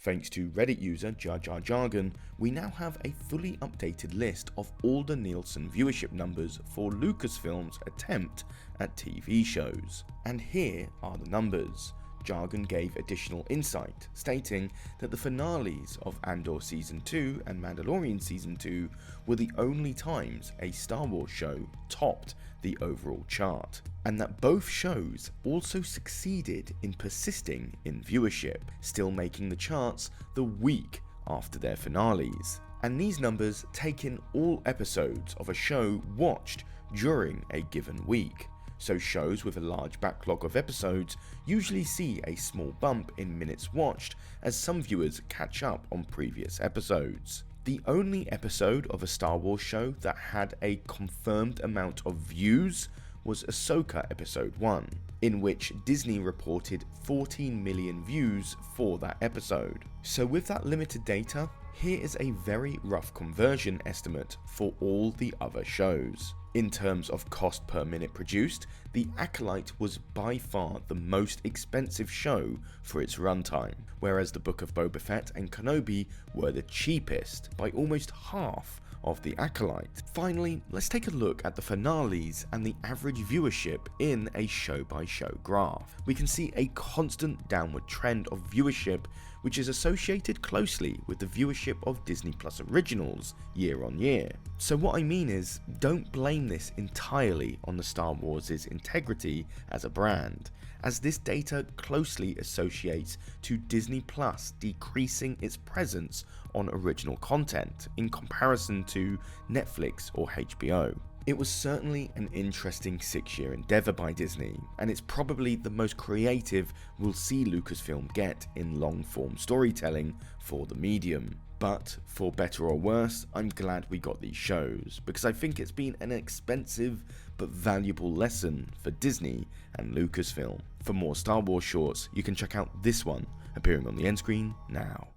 Thanks to Reddit user Jar Jar Jargon, we now have a fully updated list of all the Nielsen viewership numbers for Lucasfilm's attempt at TV shows. And here are the numbers. Jargon gave additional insight, stating that the finales of Andor Season 2 and Mandalorian Season 2 were the only times a Star Wars show topped the overall chart, and that both shows also succeeded in persisting in viewership, still making the charts the week after their finales. And these numbers take in all episodes of a show watched during a given week. So shows with a large backlog of episodes usually see a small bump in minutes watched as some viewers catch up on previous episodes. The only episode of a Star Wars show that had a confirmed amount of views was Ahsoka Episode 1, in which Disney reported 14 million views for that episode. So with that limited data, here is a very rough conversion estimate for all the other shows. In terms of cost per minute produced, The Acolyte was by far the most expensive show for its runtime, whereas The Book of Boba Fett and Kenobi were the cheapest, by almost half of The Acolyte. Finally, let's take a look at the finales and the average viewership in a show-by-show graph. We can see a constant downward trend of viewership, which is associated closely with the viewership of Disney Plus originals year on year. So what I mean is, don't blame this entirely on the Star Wars' integrity as a brand, as this data closely associates to Disney Plus decreasing its presence on original content in comparison to Netflix or HBO. It was certainly an interesting 6-year endeavour by Disney, and it's probably the most creative we'll see Lucasfilm get in long-form storytelling for the medium. But for better or worse, I'm glad we got these shows, because I think it's been an expensive but valuable lesson for Disney and Lucasfilm. For more Star Wars shorts, you can check out this one appearing on the end screen now.